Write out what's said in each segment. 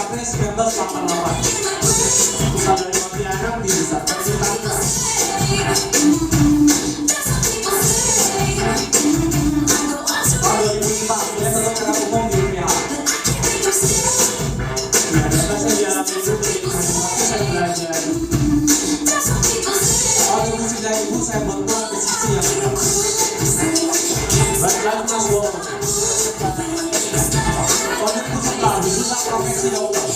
Capres 1988. Pusat dari Pontianak bisa tercipta. Tahun 2005 dia tetap secara umum di UPH. Nah, dan saya di alam itu saya belajar. Waktu musik dari ibu saya bentuk ke sisi yang benar. Baiklah Mas Bo. Untuk peserta bisa profesi dokter.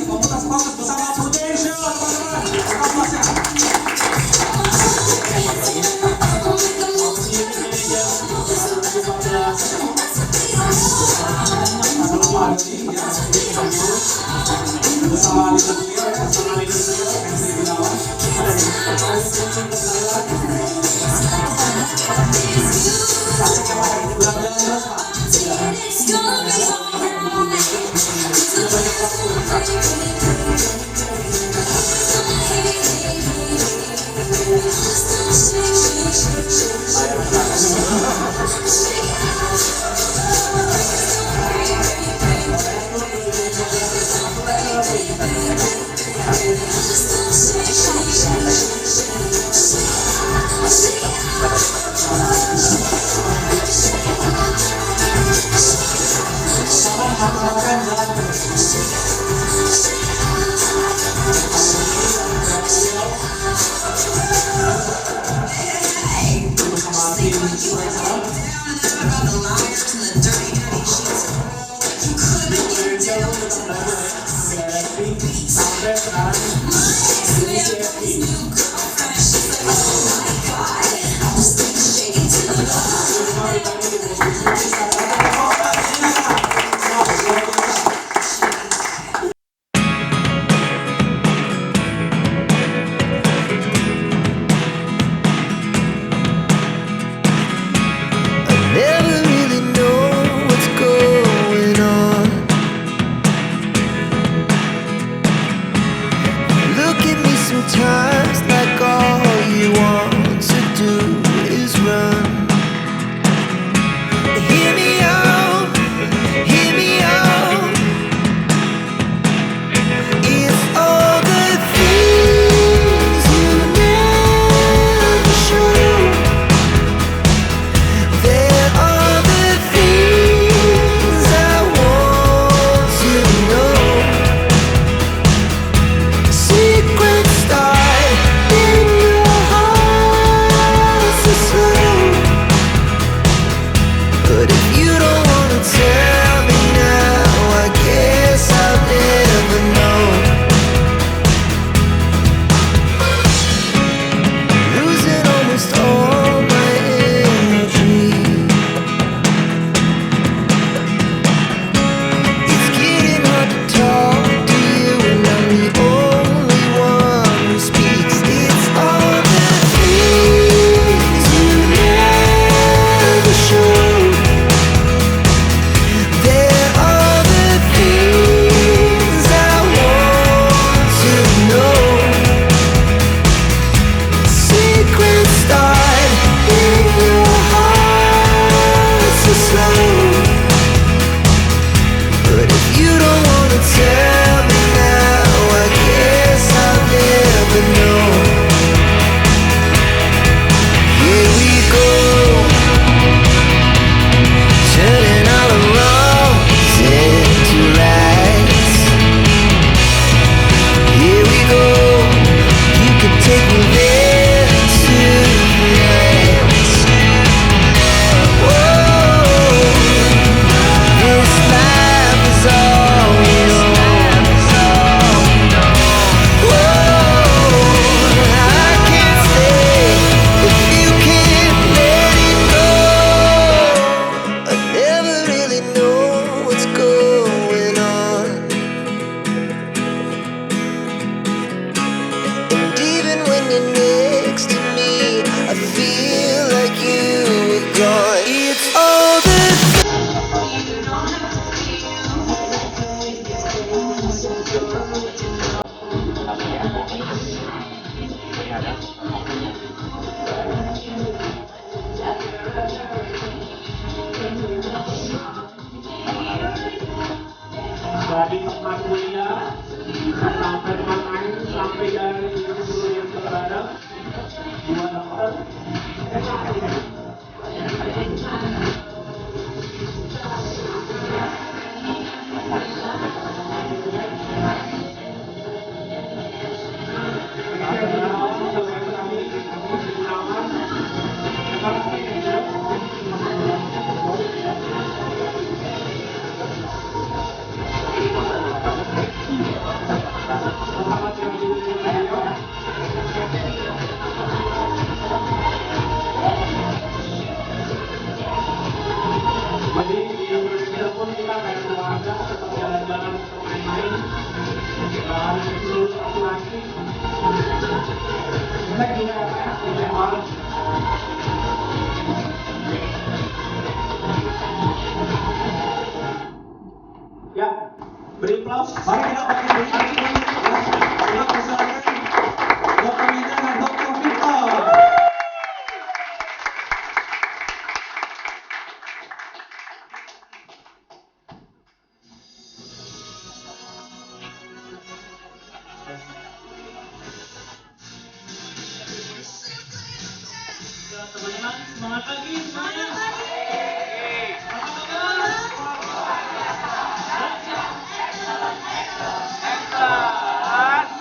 Komunitas fokus bersama Potential, teman-teman. Bersama leader beliau ya, bersama leader beliau MC Gunawan. Kasih kemarin bulan-bulan terus Pak. Sampai sekarang ini CFP. Dari tempat kuliah sampai tempat lain, sampai dari guru yang berada dua dokter. Jadi di Indonesia pun kita kayak keluarga tetap jalan-jalan untuk main-main dan seluruh laki-laki kita juga punya hal. Ya, beri aplaus. Mari kita bagi beri lagi. Kita persilakan Dr. Mita dan Dr. Victor. Teman-teman, semangat pagi semuanya.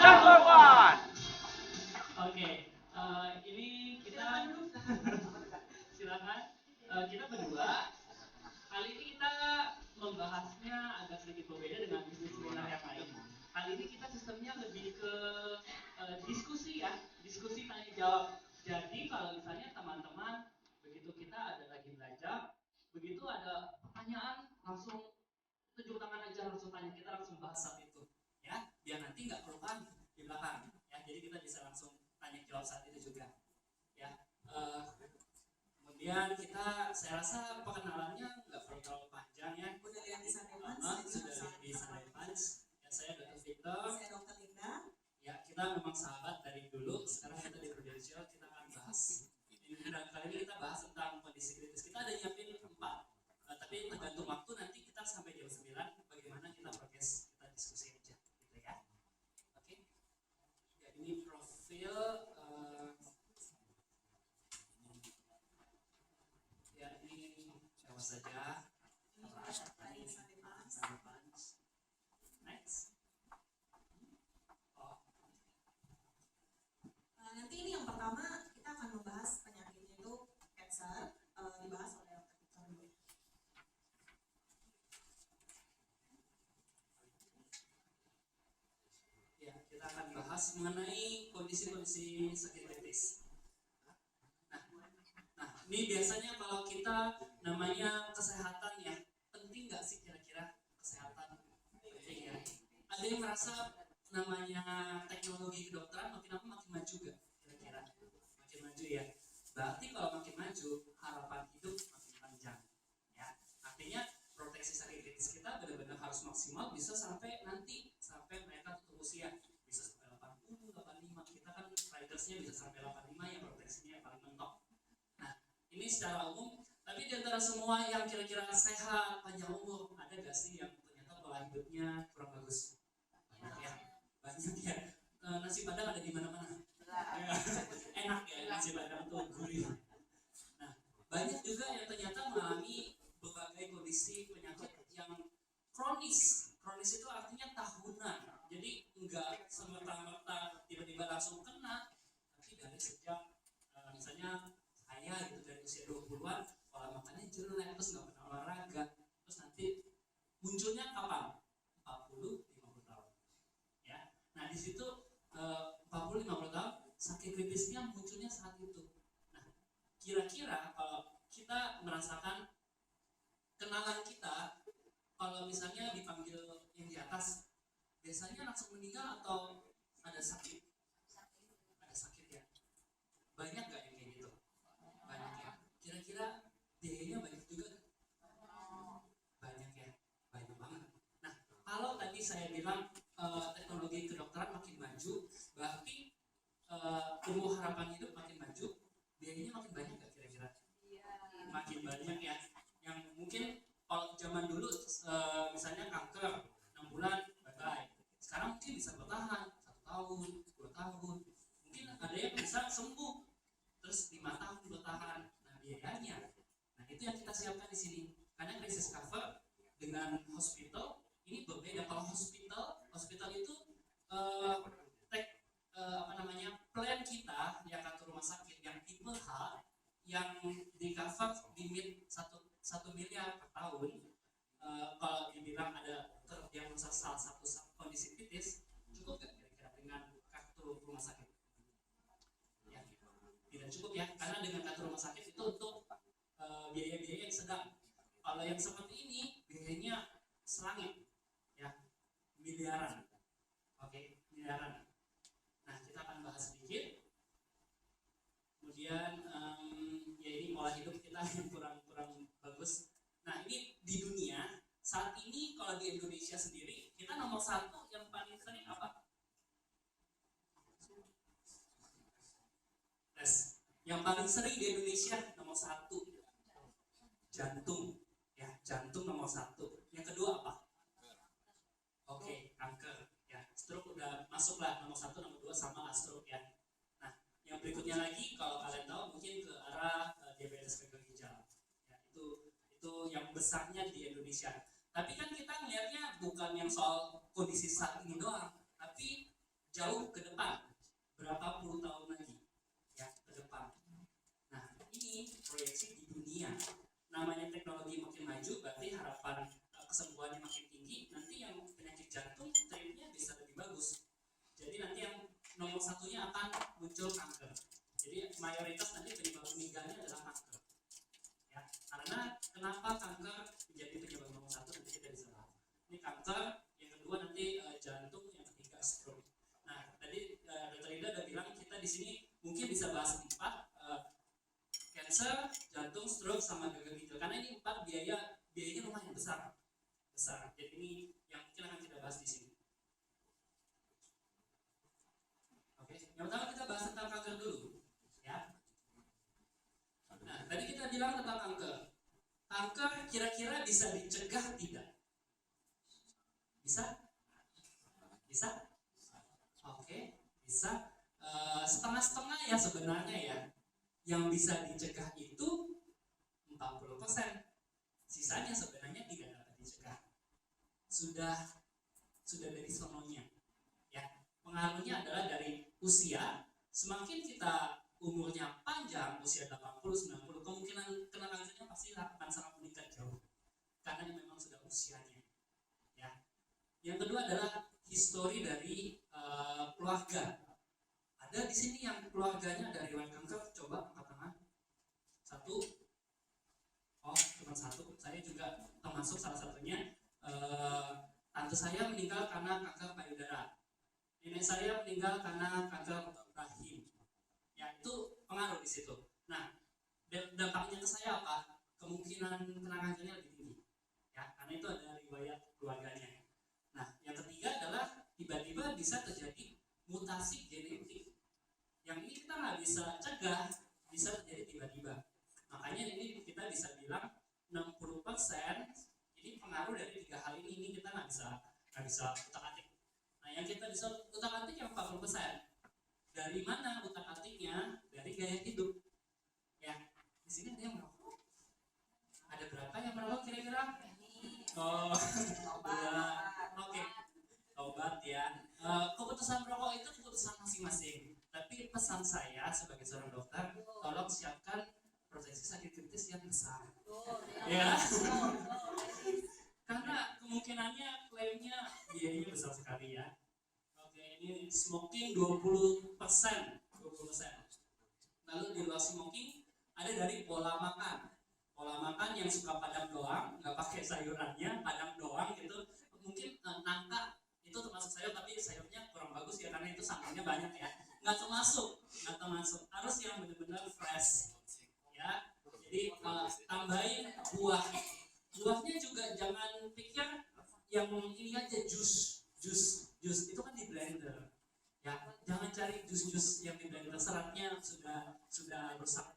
Apa kabar? Oke, ini kita silakan. Kita berdua kali ini kita membahasnya agak sedikit berbeda dengan seminar yang lain. Kali ini kita sistemnya lebih ke diskusi ya, diskusi tanya jawab. Jadi kalau misalnya teman-teman begitu kita ada lagi belajar, begitu ada pertanyaan langsung tunjuk tangan aja, langsung tanya, kita langsung bahas saat itu, ya, biar nanti nggak perlu panik di belakang, ya, jadi kita bisa langsung tanya jawab saat itu juga, ya. Kemudian saya rasa perkenalannya nggak perlu terlalu panjang ya. Udah lihat di Sunday Punch, Sudah lihat di Sunday Punch. Ya, saya Dr. Victor. Saya Dr. Linda. Ya, kita memang sahabat dari dulu. Sekarang kita di Prudential, kita akan bahas. Dan kali ini kita bahas tentang kondisi kritis. Kita ada nyiapin 4, tapi tergantung waktu nanti kita sampai jam 9. Bagaimana kita progres, kita diskusi aja, gitu ya. Oke. Ya, ini profil. Ya, ini coba saja. Next. Nanti ini yang pertama kita akan membahas penyakitnya itu cancer, dibahas oleh Dr. Victor dulu. Ya, kita akan bahas mengenai kondisi-kondisi sakit kritis. Nah, ini biasanya kalau kita namanya kesehatan ya, penting nggak sih kira-kira kesehatan? Penting ya. Ada yang merasa namanya teknologi kedokteran makin lama makin maju nggak? Kira-kira makin maju ya. Berarti kalau makin maju harapan hidup makin panjang. Ya, artinya proteksi sakit kritis kita benar-benar harus maksimal, bisa sampai nanti sampai mereka tutup usia, bisa sampai 80, 85. Kita kan ridersnya bisa sampai 85 yang proteksinya yang paling mentok. Nah, ini secara umum. Tapi di antara semua yang kira-kira sehat, panjang umur, ada gak sih yang ternyata pola hidupnya kurang bagus? Banyak ya, banyak ya. Nasi padang ada di mana-mana. Ya. Enak ya nasi padang tuh, gurih. Nah, banyak juga yang ternyata mengalami berbagai kondisi penyakit yang kronis. Kronis itu artinya tahunan. Jadi enggak semerta-merta tiba-tiba langsung kena, tapi dari sejak misalnya saya gitu dari usia 20-an pola makannya jelek, terus nggak pernah olahraga, terus nanti munculnya kapan? 40-50 tahun. Ya, nah di situ 40-50 tahun sakit kritisnya munculnya saat itu. Nah, kira-kira kalau kita merasakan kenalan kita, kalau misalnya dipanggil yang di atas, biasanya langsung meninggal atau ada sakit? Ada sakit ya. Banyak nggak yang kayak gitu? Banyak ya. Kira-kira biayanya banyak juga? Banyak ya, banyak banget. Nah, kalau tadi saya bilang teknologi kedokteran makin maju, berarti umur harapan hidup makin maju, biayanya makin banyak gak kira-kira? Makin banyak ya. Yang mungkin kalau zaman dulu misalnya kanker 6 bulan bye-bye. Sekarang mungkin bisa bertahan 1 tahun, 2 tahun. Mungkin ada yang bisa sembuh terus 5 tahun bertahan. Nah, biayanya. Nah, itu yang kita siapkan di sini. Karena crisis cover dengan hospital ini berbeda. Kalau hospital itu plan kita yang kartu rumah sakit yang tipe H yang di cover limit 1 miliar per tahun. Kalau dibilang ada terdiagnosa salah satu kondisi kritis, cukup nggak kira-kira dengan kartu rumah sakit? Ya, tidak cukup ya, karena dengan kartu rumah sakit itu untuk biaya-biaya yang sedang. Kalau yang seperti ini biayanya selangit, ya, miliaran. Oke, miliaran. Nah, kita akan bahas sedikit. Kemudian ya ini pola hidup kita yang kurang bagus. Nah, ini di dunia saat ini, kalau di Indonesia sendiri kita nomor 1 yang paling sering apa? Tes. Yang paling sering di Indonesia nomor 1 jantung, ya, jantung nomor 1. Yang kedua apa? Oke, kanker, ya. Stroke udah masuk lah, nomor 1, nomor 2 sama lah stroke ya. Nah, yang berikutnya lagi kalau kalian tahu mungkin ke arah diabetes gagal ginjal. Ya, itu yang besarnya di Indonesia. Tapi kan kita melihatnya bukan yang soal kondisi saat ini doang, tapi jauh ke depan, berapa puluh tahun lagi, ya, ke depan. Nah, ini proyeksi di dunia. Namanya teknologi makin maju, berarti harapan kesembuhannya makin tinggi. Nanti yang penyakit jantung trennya bisa lebih bagus. Jadi nanti yang nomor 1-nya akan muncul kanker. Jadi mayoritas nanti penyebab meninggalnya adalah kanker. Ya, karena kenapa kanker menjadi penyebab nomor 1 nanti kita bisa bahas. Ini kanker, yang kedua nanti jantung, yang ketiga stroke. Nah, tadi Dr. Ida udah bilang kita di sini mungkin bisa bahas 4, cancer, jantung, stroke, sama gagal ginjal. Karena ini 4 biayanya lumayan besar. Jadi ini yang mungkin akan kita bahas di sini. Oke, yang pertama kita bahas tentang kanker dulu, ya. Nah, tadi kita bilang tentang kanker. Kanker kira-kira bisa dicegah tidak? Bisa? Oke, bisa. Setengah-setengah ya sebenarnya ya. Yang bisa dicegah itu 40%. Sisanya sebenarnya tidak dapat dicegah. Sudah dari sononya. Ya, pengaruhnya adalah dari usia. Semakin kita umurnya panjang, usia 80, 90, kemungkinan kena kankernya pasti akan sangat meningkat jauh. Karena ini memang sudah usianya. Ya. Yang kedua adalah histori dari keluarga. Ada di sini yang keluarganya ada riwayat kanker, coba angkat tangan. 1. Oh, cuma 1. Saya juga termasuk salah satunya. Tante saya meninggal karena kanker payudara. Nenek saya meninggal karena kanker rahim. Ya, itu pengaruh di situ. Nah, dampaknya ke saya apa? Kemungkinan kena kankernya lebih tinggi. Ya, karena itu ada riwayat keluarganya. Nah, yang ketiga adalah tiba-tiba bisa terjadi mutasi genetik. Yang ini kita nggak bisa cegah, bisa terjadi tiba-tiba. Makanya ini kita bisa bilang 60% ini pengaruh dari 3 hal ini kita nggak bisa utak-atik. Nah, yang kita bisa utak-atik yang 40%. Dari mana utak-atiknya? Dari gaya hidup. Ya, di sini ada yang merokok. Ada berapa yang merokok kira-kira? Oh, oke. Obat ya. Keputusan merokok itu keputusan masing-masing. Tapi pesan saya sebagai seorang dokter, tolong siapkan proteksi sakit kritis yang besar. Ya. Karena kemungkinannya klaimnya biayanya besar sekali ya. Oke, ini smoking 20%. Lalu di luar smoking ada dari pola makan. Pola makan yang suka padang doang, nggak pakai sayurannya, padang doang gitu. Mungkin nangka itu termasuk sayur, tapi sayurnya kurang bagus ya karena itu santannya banyak ya. Nggak termasuk. Harus yang benar-benar fresh. Ya, jadi tambahin buah. Buahnya juga jangan pikir yang ini aja jus itu kan di blender. Ya, jangan cari jus-jus yang tidak seratnya sudah rusak.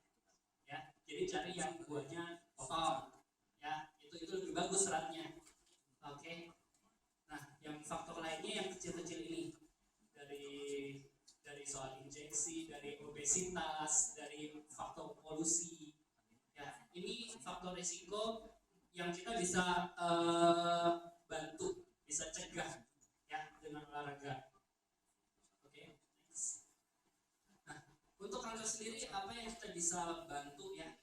Ya, jadi cari yang buahnya potong. Ya, itu lebih bagus seratnya. Oke. Nah, yang faktor lainnya yang kecil-kecil ini dari soal injeksi, dari obesitas, dari faktor polusi. Ya, ini faktor risiko yang kita bisa bantu, bisa cegah ya dengan olahraga. Oke, next. Nah, untuk kanker sendiri apa yang kita bisa bantu ya?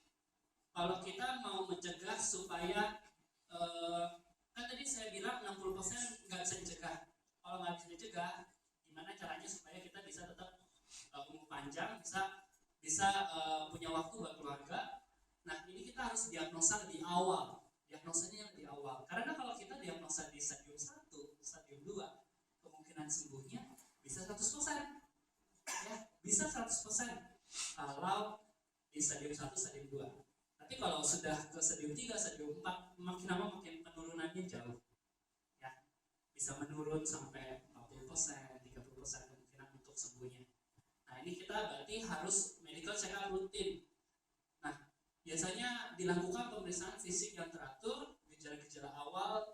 Kalau kita mau mencegah supaya kan tadi saya bilang 60% nggak bisa dicegah. Kalau nggak bisa dicegah, gimana caranya supaya kita bisa tetap umur panjang, bisa punya waktu buat keluarga. Nah, ini kita harus diagnosa lebih awal. Diagnosanya lebih awal. Karena kalau kita diagnosa di stadium 1, stadium 2, kemungkinan sembuhnya bisa 100%. Ya, bisa 100% kalau di stadium 1, stadium 2. Tapi kalau sudah ke stadium 3, stadium 4, makin lama makin penurunannya jauh. Ya, bisa menurun sampai 40%, 30% kemungkinan untuk sembuhnya. Nah, ini kita berarti harus medical check-up rutin. Nah, biasanya dilakukan pemeriksaan fisik yang teratur, gejala-gejala awal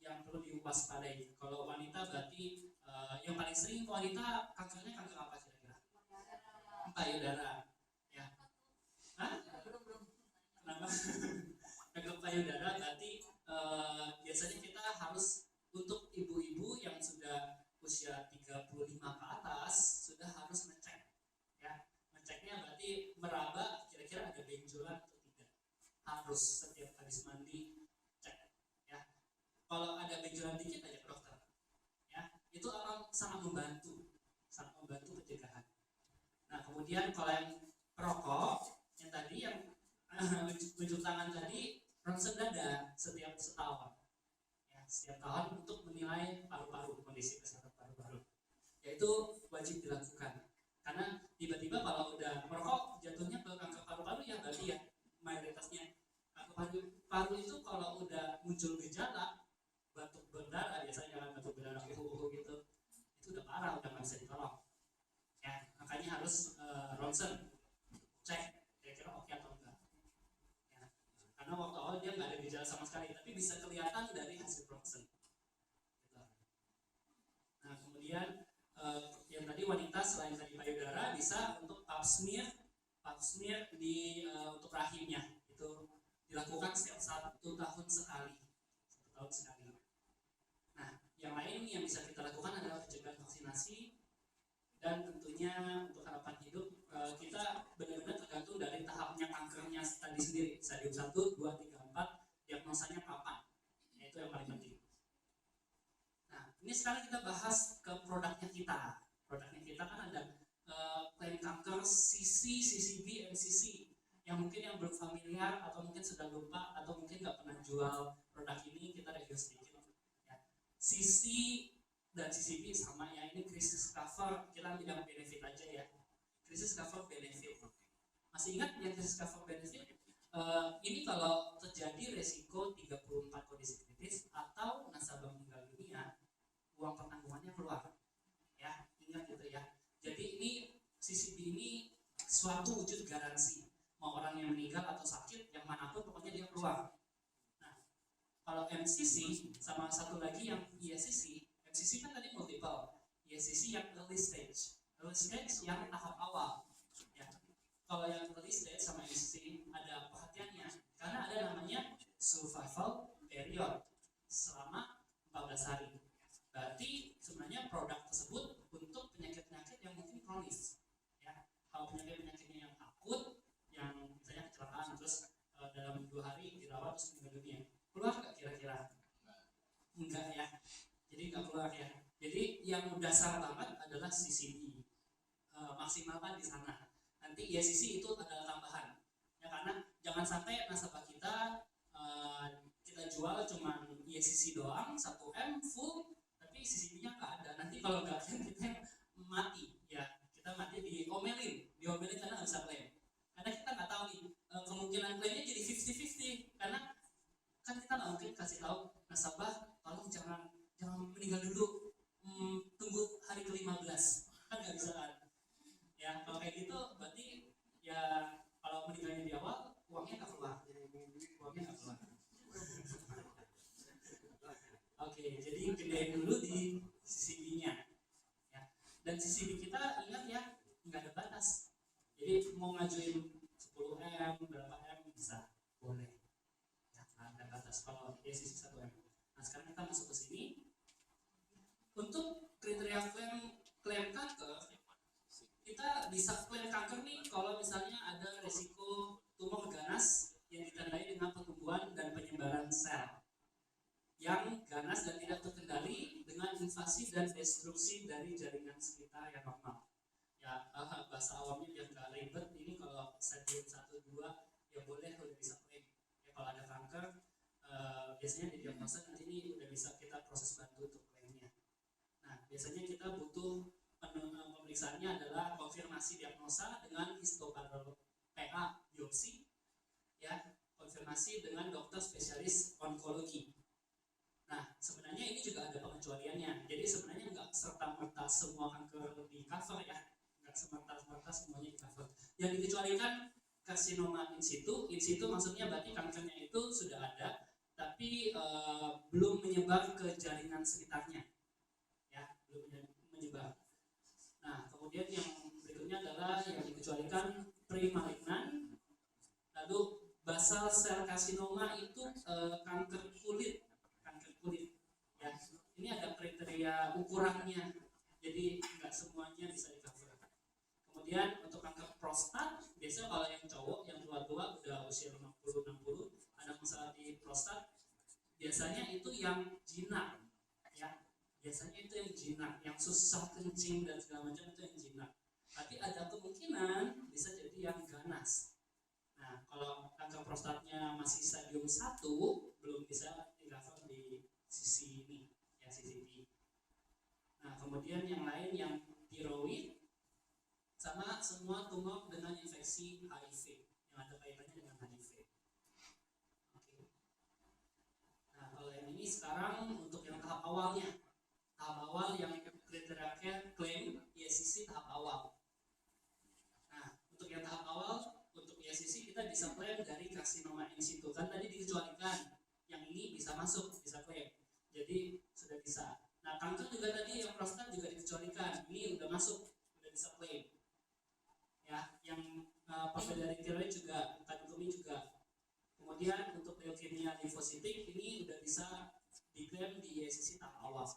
yang perlu diwaspadai. Kalau wanita berarti yang paling sering wanita kankernya kanker apa kira-kira? Payudara. Ya. Hah? Kenapa? Kanker payudara berarti biasanya kita harus untuk ibu-ibu yang sudah usia 35 ke atas sudah harus ngecek. Ya, ngeceknya berarti meraba kira-kira ada benjolan atau tidak. Harus setiap habis mandi cek. Ya, kalau ada benjolan dikit aja ke dokter. Ya, itu akan sangat membantu pencegahan. Nah, kemudian kalau yang perokok yang tadi yang unjuk tangan tadi ronsen dada setiap setahun. Ya, setiap tahun untuk menilai paru-paru, kondisi kesehatan paru-paru. Yaitu wajib dilakukan. Karena tiba-tiba kalau udah merokok jatuhnya ke kanker paru-paru ya berarti ya mayoritasnya kanker paru itu kalau udah muncul gejala batuk berdarah biasanya batuk berdarah uhu gitu itu udah parah, udah nggak bisa ditolong. Ya, makanya harus ronsen cek kira-kira oke atau enggak. Ya, karena waktu awal dia nggak ada gejala sama sekali tapi bisa kelihatan dari hasil ronsen. Gitu. Nah, kemudian yang tadi wanita selain dari payudara bisa untuk pap smear di untuk rahimnya itu dilakukan setiap 1 tahun sekali. Nah, yang lain yang bisa kita lakukan adalah pencegahan vaksinasi dan tentunya untuk harapan hidup kita benar-benar tergantung dari tahapnya kankernya tadi sendiri stadium 1, 2, 3, 4 diagnosanya kapan. Itu yang paling penting. Nah, ini sekarang kita bahas ke produknya kita. Produknya kita kan ada klaim kanker CC, CCB, MCC. Yang mungkin yang belum familiar atau mungkin sudah lupa atau mungkin nggak pernah jual produk ini, kita review sedikit. Ya. CC dan CCB sama ya, ini crisis cover, kita tidak benefit aja ya. Crisis cover benefit. Masih ingat yang crisis cover benefit? Ini kalau terjadi resiko 34 kondisi kritis atau nasabah meninggal dunia, uang pertanggungannya keluar. Ya, ingat gitu ya. Jadi ini CCB ini suatu wujud garansi. Mau orang yang meninggal atau sakit, yang manapun pokoknya dia keluar. Nah, kalau MCC sama satu lagi yang ISCC, MCC kan tadi multiple, ISCC yang early stage yang tahap awal. Ya. Kalau yang early stage sama ISCC ada perhatiannya, karena ada namanya survival period selama 14 hari. Berarti sebenarnya produk tersebut untuk penyakit-penyakit yang mungkin kronis. Ya, kalau penyakit-penyakitnya yang akut, yang misalnya kecelakaan terus dalam 2 hari dirawat terus meninggal dunia, keluar nggak kira-kira? Enggak ya. Jadi nggak keluar ya. Jadi yang dasar banget adalah CCB. Maksimalkan di sana. Nanti ISCC itu adalah tambahan. Ya, karena jangan sampai nasabah kita kita jual cuma ISCC doang 1M full, tapi CCB-nya nggak ada. Nanti kalau nggak klaim kita mati. Ya, kita mati diomelin karena nggak bisa klaim. Karena kita nggak tahu nih kemungkinan klaimnya jadi 50-50 karena kan kita nggak mungkin kasih tahu nasabah tolong jangan meninggal dulu, tunggu hari ke-15 kan ya kalau meninggalnya di awal uangnya nggak keluar. Oke, jadi gedein dulu di sisi B-nya ya. Dan sisi B kita ingat ya, nggak ada batas. Jadi mau ngajuin 10M, berapa M bisa, boleh ya, nggak ada batas kalau dia sisi 1M. Nah sekarang kita masuk ke sini. Untuk kriteria klaim kanker, kita bisa klaim kanker nih kalau misalnya ada resiko tumor ganas yang ditandai dengan pertumbuhan dan penyebaran sel yang ganas dan tidak terkendali dengan invasi dan destruksi dari jaringan sekitar yang normal. Ya, bahasa awamnya biar nggak ribet, ini kalau stadium 1-2 ya boleh udah bisa klaim. Ya, kalau ada kanker, biasanya di diagnosa nanti ini udah bisa kita proses bantu untuk klaimnya. Nah, biasanya kita butuh pemeriksaannya adalah konfirmasi diagnosa dengan histopatologi PA biopsi, ya, konfirmasi dengan dokter spesialis onkologi. Nah, sebenarnya ini juga ada pengecualiannya. Jadi sebenarnya nggak serta-merta semua kanker di cover ya, nggak serta-merta semuanya di cover. Yang dikecualikan karsinoma in situ maksudnya berarti kankernya itu sudah ada, tapi belum menyebar ke jaringan sekitarnya, ya, belum menyebar. Nah, kemudian yang berikutnya adalah yang dikecualikan premalignan, lalu basal sel karsinoma itu kanker kulit ya. Ini ada kriteria ukurannya, jadi nggak semuanya bisa di cover. Kemudian untuk kanker prostat, biasanya kalau yang cowok yang tua-tua udah usia 50-60 ada masalah di prostat, biasanya itu yang jinak ya, biasanya itu yang jinak, yang susah kencing dan segala macam itu yang jinak. Tapi ada kemungkinan bisa jadi yang ganas. Nah, kalau kanker prostatnya masih stadium 1 belum bisa di cover di sisi ini ya, sisi B. Nah kemudian yang lain yang tiroid sama semua tumor dengan infeksi HIV yang ada kaitannya dengan HIV. Oke. Nah kalau yang ini sekarang untuk yang tahap awalnya, tahap awal yang kriteria klaim ISCC tahap awal. Nah untuk yang tahap awal untuk ISCC kita bisa klaim dari karsinoma in situ, kan tadi dikecualikan, yang ini bisa masuk, bisa klaim. Jadi sudah bisa. Nah kanker juga tadi yang prostat juga dikecualikan, ini udah masuk, udah bisa klaim. Ya, yang dari tiroid juga, kadukumi juga. Kemudian untuk leukemia limfositik ini udah bisa diklaim di ISCC tahap awal.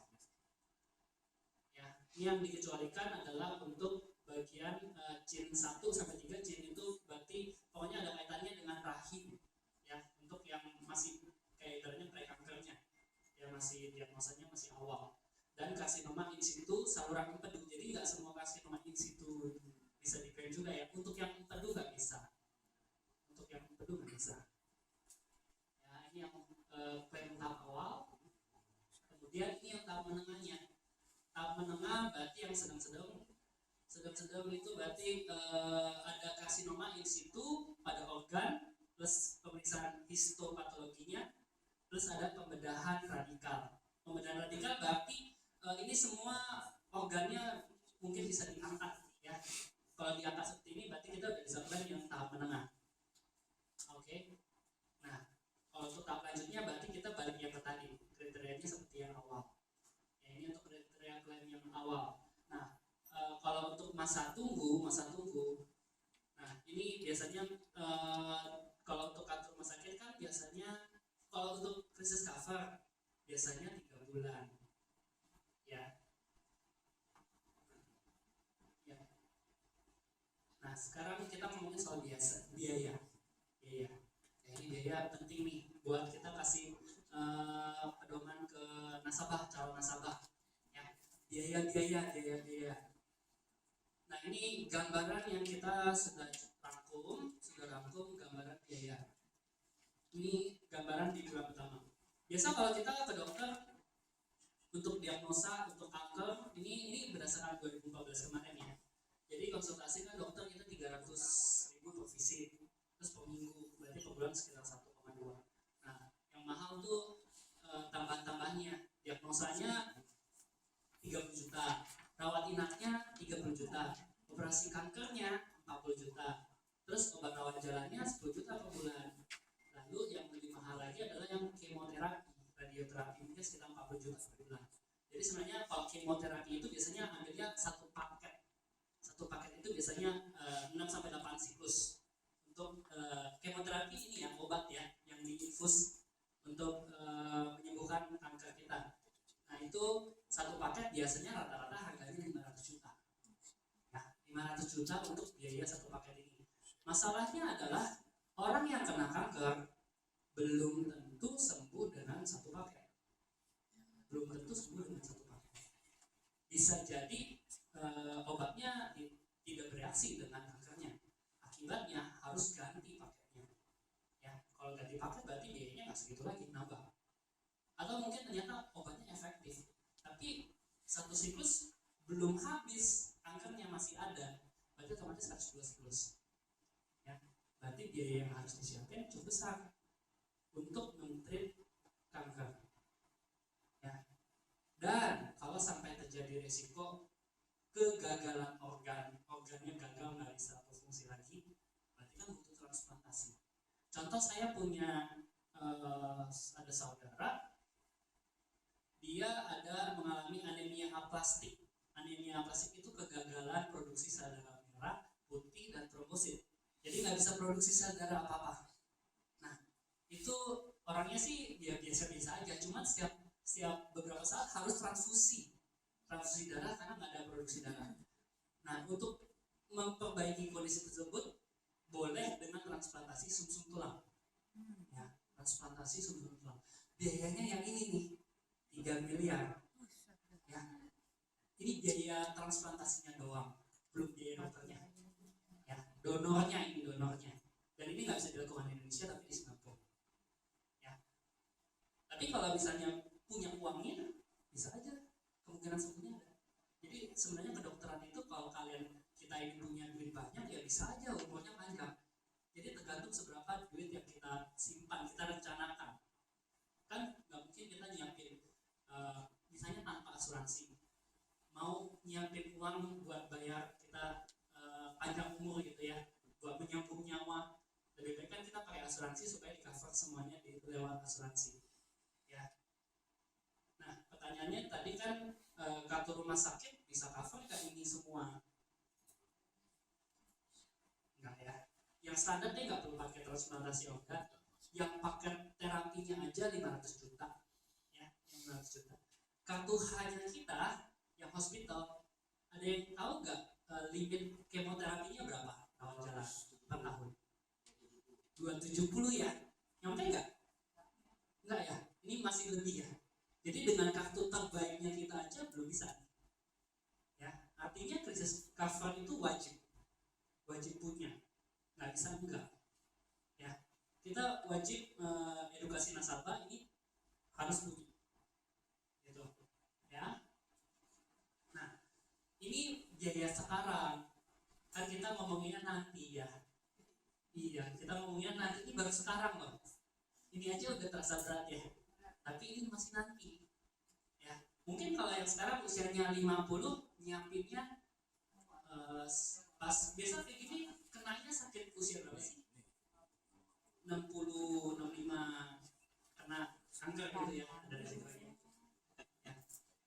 Ya, ini yang dikecualikan adalah untuk bagian cin 1-3 cin itu berarti pokoknya ada kaitannya dengan rahim. Ya, untuk yang masih kayak ibaratnya prekankernya. Ya masih diagnosanya masih awal, dan karsinoma in situ saluran empedu, jadi nggak semua karsinoma in situ bisa diklaim juga ya. Untuk yang empedu nggak bisa, ya ini yang klaim tahap awal. Kemudian ini yang tahap menengahnya. Tahap menengah berarti yang sedang-sedang itu berarti ada karsinoma in situ pada organ plus pemeriksaan histopatologinya, plus ada pembedahan radikal. Pembedahan radikal berarti ini semua organnya mungkin bisa diangkat ya. Kalau diangkat seperti ini berarti kita udah bisa klaim yang tahap menengah. Oke. Nah, kalau untuk tahap lanjutnya berarti kita balik yang ke tadi, kriterianya seperti yang awal. Ya, ini untuk kriteria klaim yang awal. Nah, kalau untuk masa tunggu, nah ini biasanya kalau untuk kantor rumah sakit kan biasanya, kalau untuk krisis cover biasanya 3 bulan ya. Nah sekarang kita ngomongin soal biaya. Ya, ini biaya penting nih buat kita kasih pedoman ke nasabah, calon nasabah ya. Biaya. Nah ini gambaran yang kita sudah rangkum gambaran biaya. Ini gambaran di bulan pertama. Biasa kalau kita ke dokter untuk diagnosa untuk kanker, ini berdasarkan 2014 kemarin ya. Jadi konsultasi kan dokter kita 300.000 per visit, terus per minggu, berarti per bulan sekitar 1,2. Nah yang mahal tuh tambahan-tambahannya, diagnosanya 30 juta, rawat inapnya 30 juta, operasi kankernya 40 juta, Terus obat rawat jalannya 10 juta per bulan. Lalu yang lebih mahal lagi adalah yang kemoterapi, radioterapi mungkin sekitar 40 juta per bulan. Jadi sebenarnya kalau kemoterapi itu biasanya ambilnya satu paket. Satu paket itu biasanya 6 sampai 8 siklus. Untuk kemoterapi ini ya obat ya yang diinfus untuk menyembuhkan kanker kita. Nah itu satu paket biasanya rata-rata harganya 500 juta. Nah 500 juta untuk biaya satu paket ini. Masalahnya adalah orang yang kena kanker belum tentu sembuh dengan satu paket. Belum tentu sembuh dengan satu paket. Bisa jadi obatnya tidak bereaksi dengan kankernya. Akibatnya harus ganti paketnya. Ya, kalau ganti paket berarti biayanya nggak segitu lagi, nambah. Atau mungkin ternyata obatnya efektif, tapi satu siklus belum habis, kankernya masih ada, berarti otomatis harus 2 siklus. Ya, berarti biaya yang harus disiapkan cukup besar untuk men-treat kanker. Ya. Dan kalau sampai terjadi risiko kegagalan organnya gagal nggak bisa berfungsi lagi, berarti kan butuh transplantasi. Contoh saya punya ada saudara, dia ada mengalami anemia aplastik. Anemia aplastik itu kegagalan produksi sel darah merah, putih, dan trombosit. Jadi nggak bisa produksi sel darah apa-apa. Nah, itu orangnya sih ya biasa-biasa aja, cuma setiap beberapa saat harus transfusi darah karena nggak ada produksi darah. Nah, untuk memperbaiki kondisi tersebut boleh dengan transplantasi sumsum tulang. Ya, transplantasi sumsum tulang. Biayanya yang ini nih, 3 miliar. Ya. Ini biaya transplantasinya doang, belum biaya dokternya. Ya, donornya. Dan ini nggak bisa dilakukan di Indonesia tapi di Singapura. Ya. Tapi kalau misalnya punya uangnya, bisa aja kemungkinan sembuhnya ada. Jadi sebenarnya kedokteran itu kalau kita ingin punya duit banyak ya bisa aja umurnya panjang. Jadi tergantung seberapa duit yang kita simpan, kita rencanakan. Kan nggak mungkin kita nyiapin misalnya tanpa asuransi, mau nyiapin uang buat bayar kita panjang umur gitu ya, buat menyambung nyawa. Lebih baik kan kita pakai asuransi supaya di cover semuanya lewat asuransi. Ya. Nah pertanyaannya tadi kan kartu rumah sakit bisa cover kan ini semua? Enggak ya. Yang standar dia nggak perlu pakai transplantasi organ. Yang paket terapinya aja 500 juta. Ya, 500 juta. Kartu hanya kita yang hospital, ada yang tahu nggak limit kemoterapinya berapa? Rawat jalan per tahun 270 ya? Nyampe nggak? Enggak ya? Ini masih lebih ya? Jadi dengan kartu terbaiknya kita aja belum bisa. Ya, artinya krisis cover itu wajib punya, nggak bisa enggak. Ya, kita wajib edukasi nasabah ini harus punya, gitu. Ya. Nah, ini biaya sekarang. Kan kita ngomonginnya nanti ya. Iya, kita ngomongnya nanti, ini baru sekarang loh. Ini aja udah terasa berat ya. Tapi ini masih nanti. Ya, mungkin kalau yang sekarang usianya 50, nyiapinnya pas biasa kayak gini kenanya sakit usia berapa sih? 60, 65 kena kanker gitu ya, ada resikonya. Ya.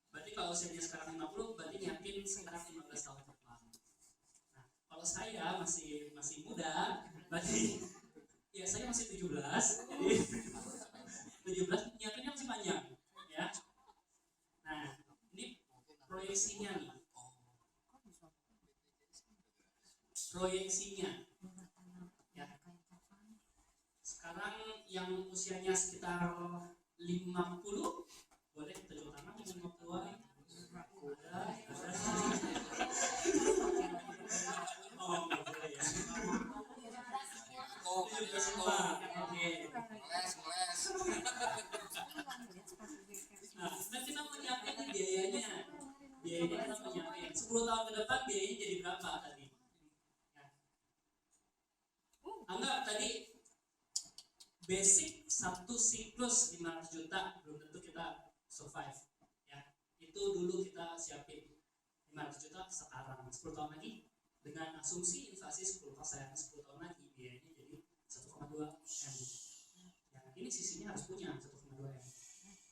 Berarti kalau usianya sekarang 50, berarti nyiapin sekarang 15 tahun depan. Nah, kalau saya masih muda, berarti ya saya masih 17, jadi 17 nyiapinnya masih panjang ya. Nah ini proyeksinya nih, ya. Sekarang yang usianya sekitar 50 boleh tepuk tangan yang 50-an. Ada. Oh nggak boleh ya. Oke. Nah, kita menyiapkan nih biayanya kita menyiapkan 10 tahun ke depan biayanya jadi berapa tadi? Ya. Anggap tadi basic satu siklus 500 juta belum tentu kita survive. Ya, itu dulu kita siapin 500 juta sekarang 10 tahun lagi dengan asumsi inflasi 10%, 10 tahun lagi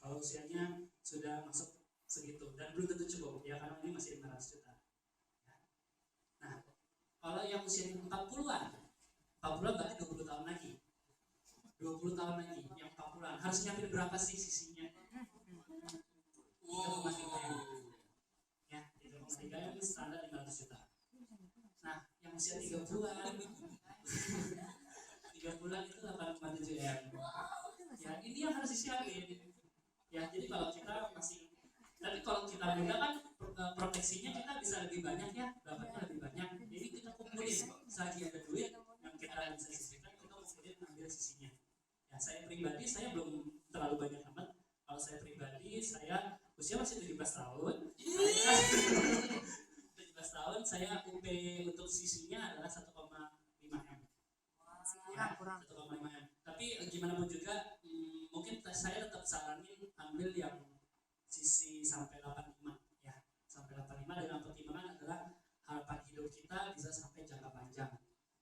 kalau usianya sudah masuk segitu, dan belum tentu cukup ya, karena ini masih 500 juta. Nah, kalau yang usianya 40-an berarti 20 tahun lagi. 20 tahun lagi, yang 40-an harus nyiapin berapa sih sisinya? 3,3 ya, 3,3 yang standar 500 juta. Nah, yang usia 3 bulan 3 bulan itu 8,7 M. Ya, ini yang harus disiapin. Ya, jadi kalau kita masih, tapi kalau kita muda kan proteksinya kita bisa lebih banyak ya, dapatnya lebih banyak. Jadi kita kumpulin, selagi ada duit yang kita bisa sisihkan, kita kumpulin ambil sisinya. Ya, saya pribadi saya belum terlalu banyak amat. Kalau saya pribadi, saya usia masih 17 tahun. 17 tahun, saya UP untuk sisinya adalah 1,5 M. Kurang. 1,5 M. Tapi gimana pun juga, mungkin saya tetap saranin ambil yang sisi sampai 85 ya, sampai 85, dan pertimbangan adalah harapan hidup kita bisa sampai jangka panjang,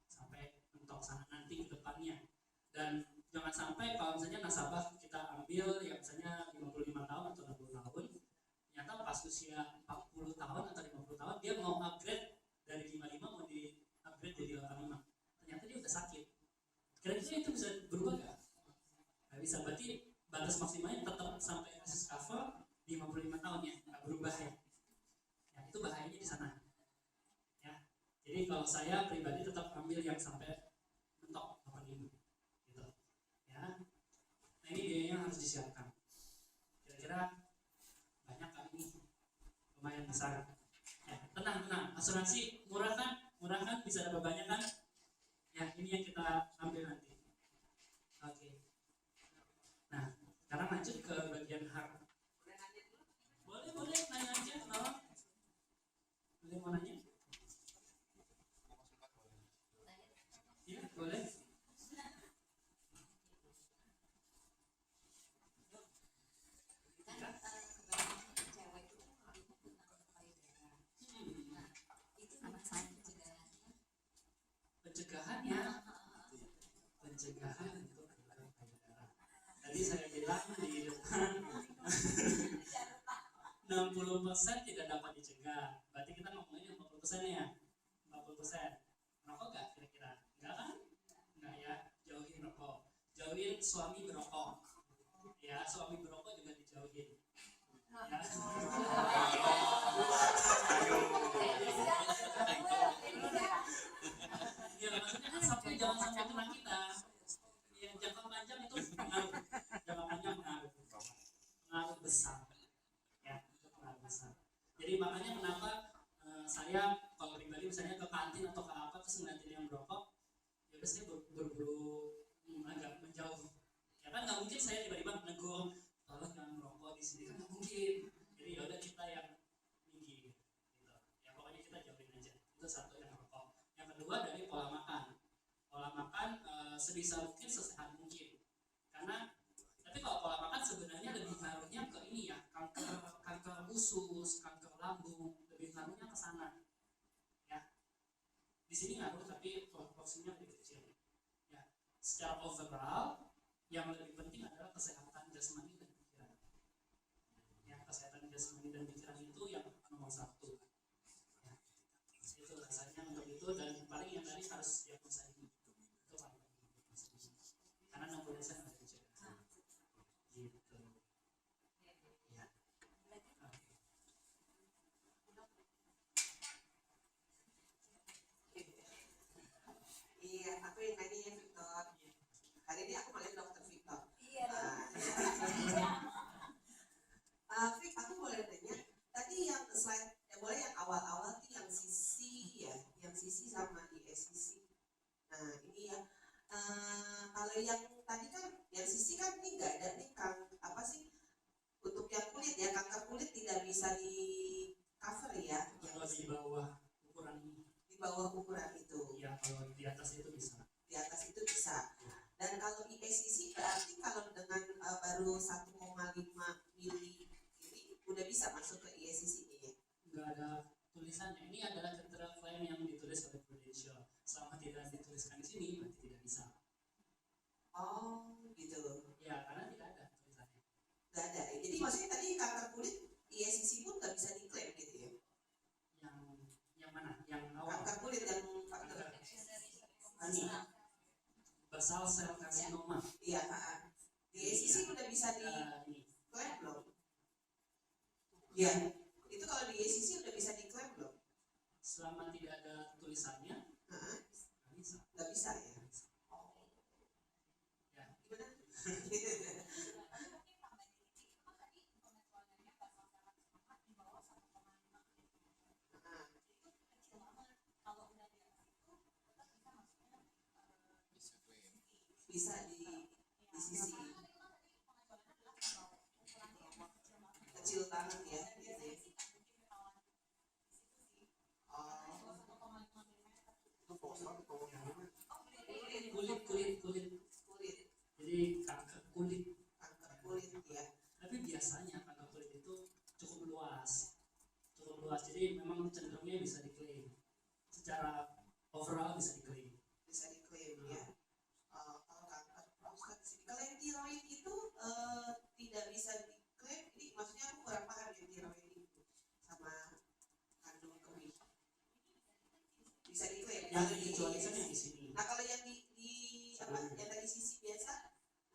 sampai mentok sana nanti ke depannya. Dan jangan sampai kalau misalnya nasabah kita ambil yang misalnya 55 tahun atau 60 tahun, ternyata pas usia 40 tahun atau 50 tahun dia mau upgrade dari 55 mau di upgrade jadi 85, ternyata dia udah sakit. Kira-kira itu bisa berubah nggak? Nggak bisa, berarti batas maksimalnya tetap sampai access cover 55 tahun ya, nggak berubah ya. Ya, itu bahayanya di sana. Ya, jadi kalau saya pribadi tetap ambil yang sampai mentok 85 gitu. Ya, nah ini biayanya harus disiapkan. Kira-kira banyak kan ini? Lumayan besar. Ya, tenang, asuransi murah kan, bisa dapat banyak kan? Ya, ini yang kita ambil nanti. Oke. Nah, sekarang lanjut ke bagian hak. Boleh nanya aja, kenapa? Boleh mau nanya? Iya, boleh. Pencegahan untuk kanker payudara. Tadi saya bilang di depan 60% tidak dapat dicegah. Berarti kita ngomongin 40% ya. 40%. Merokok nggak kira-kira? Enggak kan? Enggak ya. Jauhin rokok. Jauhin suami berokok. Ya, suami berokok juga dijauhin. Ya. Ya, maksudnya kan jangan sampai kena kita. Yang jangka panjang itu pengaruh. Jangka panjang pengaruh besar. Ya, itu pengaruh besar. Jadi makanya kenapa saya kalau pribadi misalnya ke kantin atau ke apa terus ngeliatin yang merokok, ya biasanya berburu agak menjauh. Ya kan nggak mungkin saya tiba-tiba menegur, tolong jangan merokok di sini, kan nggak mungkin. Jadi ya udah kita yang tinggi, gitu. Ya pokoknya kita jauhin aja. Itu satu yang merokok. Yang kedua dari pola makan. Pola makan sebisa mungkin sesehat mungkin. Karena tapi kalau pola makan sebenarnya lebih ngaruhnya ke ini ya, kanker usus, kanker lambung, lebih ngaruhnya ke sana. Ya. Di sini ngaruh tapi porsinya lebih kecil. Ya. Secara overall yang lebih penting adalah kesehatan jasmani dan pikiran. Ya, kesehatan jasmani dan pikiran itu yang nomor satu. Ya. Itu rasanya untuk itu, dan paling yang tadi harus diagnosa ini. Itu paling penting. Karena 60% harus dicegah. Gitu. Ya. Iya, aku yang tadi ya Victor. Hari ini aku malah dokter Victor. Iya. Vic, aku boleh nanya. Tadi yang slide, boleh yang awal-awal tuh yang sisi ya, yang sisi sama ISCC. Nah ini ya. Kalau yang tadi kan, yang sisi kan ini nggak ada nih apa sih? Untuk yang kulit ya, kanker kulit tidak bisa di cover ya. Kalau di bawah ukuran ini. Di bawah ukuran itu. Ya, kalau di atas itu bisa. Di atas itu bisa. Dan kalau ISCC berarti kalau dengan baru 1,5 mili ini udah bisa masuk ke ISCC ini ya? Nggak ada tulisannya. Ini adalah general claim yang ditulis oleh Prudential. Selama tidak dituliskan di sini berarti tidak bisa. Oh gitu. Ya, karena tidak ada tulisannya. Nggak ada. Ini Ani, basal sel karsinoma. Iya, di ACC udah bisa di Ini. klaim belum? Iya, itu kalau di ACC udah bisa diklaim belum? Selama tidak ada tulisannya, Heeh, nggak bisa. nggak bisa ya. Ya. Gimana? Bisa di sisi kecil banget ya, gitu ya. Oh, Kulit. kulit, Jadi kanker kulit. kanker kulit ya. Tapi biasanya kanker kulit itu cukup luas. Jadi memang cenderungnya bisa diklaim. Secara overall bisa diklaim. Bisa diklaim ya. Kalau kanker prostat sih. Kalau yang tiroid itu tidak bisa diklaim. Ini maksudnya aku kurang paham yang tiroid itu sama kandung kemih. Bisa diklaim. Yang dikecualikan yang di sini. Nah kalau yang di apa? Yang tadi sisi biasa,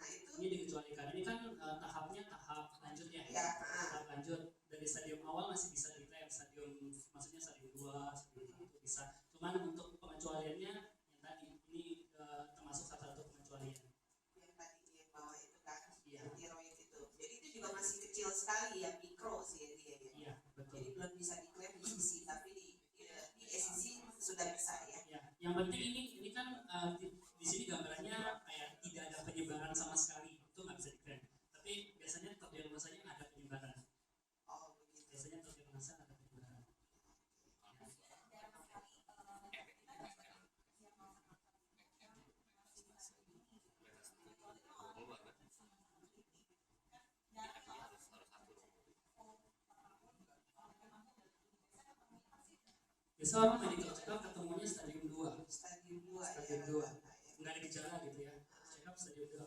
nah itu Ini dikecualikan. Ini kan tahapnya tahap lanjut ya. ya. Tahap lanjut dari stadium awal masih bisa diklaim. Maksudnya stadium 2, stadium 1 bisa. Cuman untuk pengecualiannya yang tadi ini termasuk salah satu pengecualian. Yang tadi yang bawah itu kan, Iya. yang tiroid itu. Jadi itu juga masih kecil sekali ya, mikro sih ya dia ya. Iya, betul. Jadi belum bisa diklaim di sisi, tapi di SCC sudah bisa ya. Ya, yang penting ini kan di sini gambarannya kayak tidak ada penyebaran sama sekali, itu nggak bisa diklaim. Tapi biasanya terdiagnosanya ada penyebaran. Oh begitu. Biasanya terdiagnosa ada penyebaran. Biasa orang medical check up ketemunya stadium 2. Stadium 2 ya. Stadium 2. rata-rata ya. Nggak ada gejala gitu ya. Check up stadium 2.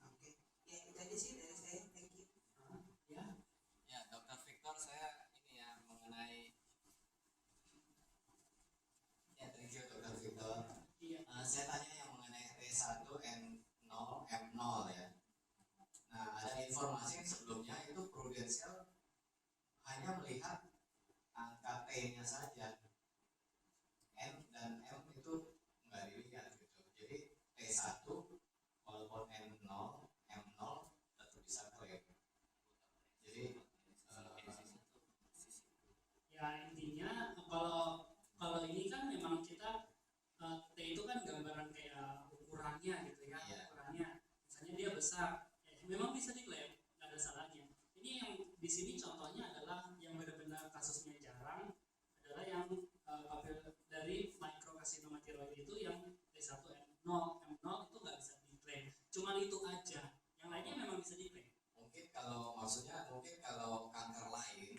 Oke. Ya itu aja sih dari saya. Thank you. Ya, Ya, Dokter Victor, saya ini ya mengenai thank you Dokter Victor. iya. Saya tanya yang mengenai T1N0 M0 ya. Nah, ada informasi yang sebelumnya itu prudensial hanya melihat angka T-nya saja. N dan M itu nggak dilihat gitu. Jadi T1 walaupun N0, M0 tetap bisa klaim. Jadi Ya intinya kalau ini kan memang kita T itu kan gambaran kayak ukurannya gitu ya. Iya. Ukurannya misalnya dia besar, memang bisa diklaim, nggak ada salahnya. Ini yang di sini contohnya adalah yang benar-benar kasusnya jarang adalah yang papil dari microcarcinoma tiroid itu yang T1N0 M0 itu nggak bisa diklaim. Cuman itu aja, yang lainnya memang bisa diklaim. mungkin kalau kanker lain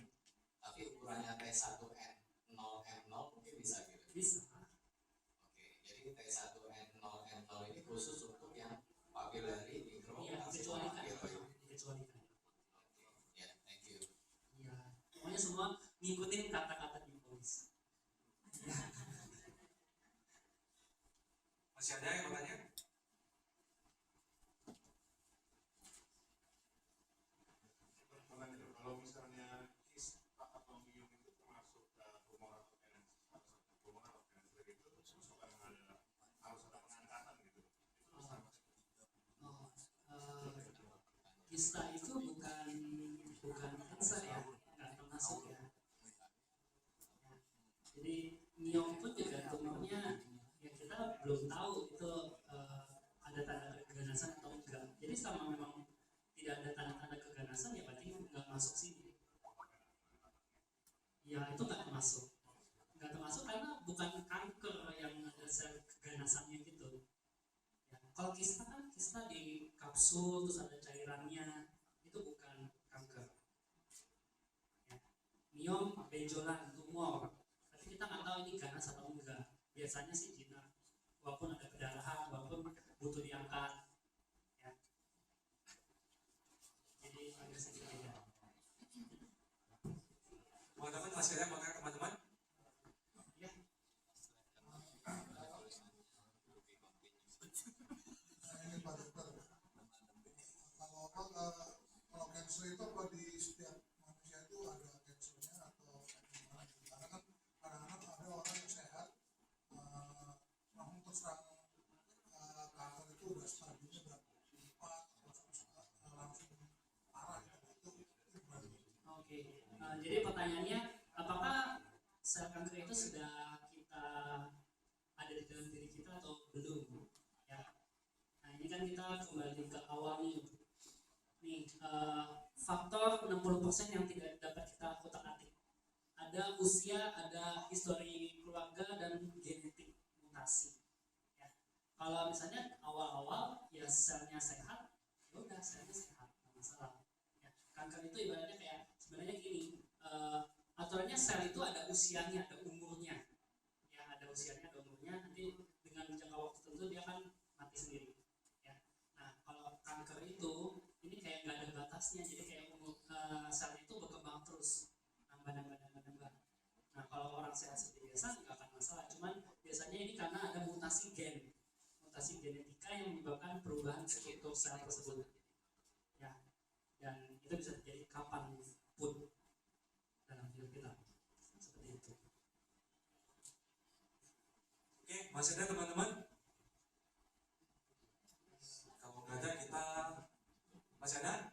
tapi ukurannya T1N0 M0 mungkin bisa gitu. Bisa. Oke, jadi T1N0 M0 ini khusus untuk yang papillary Iya, microcarcinoma dikecualikan. tiroid. Dikecualikan. Ya, thank you. Iya, pokoknya semua ngikutin kata-kata di polis. Masih ada yang bertanya? Kalau misalnya kista atau miom itu termasuk tumor atau tumor atau kanker itu terus bukan harus ada pengangkatan gitu. Itu sama. Kista itu bukan kanker ya, nggak termasuk ya. Jadi miom pun juga tumornya ya kita belum tahu itu ada tanda keganasan atau enggak. Jadi selama memang tidak ada tanda-tanda keganasan ya berarti nggak masuk sini. Ya itu nggak termasuk karena bukan kanker yang ada sel keganasannya gitu. Ya, kalau kista kan kista di kapsul terus ada cairannya, itu bukan kanker. Ya. Miom benjolan tumor, tapi kita nggak tahu ini ganas atau enggak. Biasanya sih jinak, walaupun ada perdarahan, walaupun butuh diangkat. Ya. Jadi agak sedikit beda. Teman-teman masih ada yang mau tanya teman-teman? Ya. Jadi pertanyaannya, apakah sel kanker itu sudah kita ada di dalam diri kita atau belum? Ya. Nah ini kan kita kembali ke awalnya. Nih faktor 60% yang tidak dapat kita kutak-atik. Ada usia, ada histori keluarga dan genetik mutasi. Ya. Kalau misalnya awal-awal ya selnya sehat, ya udah selnya sehat, nggak masalah. Ya. Kanker itu ibaratnya kayak sebenarnya gini, aturannya sel itu ada usianya, ada umurnya. Ya ada usianya, ada umurnya. Nanti dengan jangka waktu tertentu dia akan mati sendiri. Ya. Nah kalau kanker itu ini kayak nggak ada batasnya, jadi kayak umur sel itu berkembang terus, nambah. Nah kalau orang sehat seperti biasa nggak akan masalah, cuman biasanya ini karena ada mutasi genetika yang menyebabkan perubahan struktur sel tersebut. Ya, dan itu bisa terjadi kapan pun dalam hidup kita, seperti itu. Oke, masih ada teman-teman? Kalau nggak ada kita masih ada?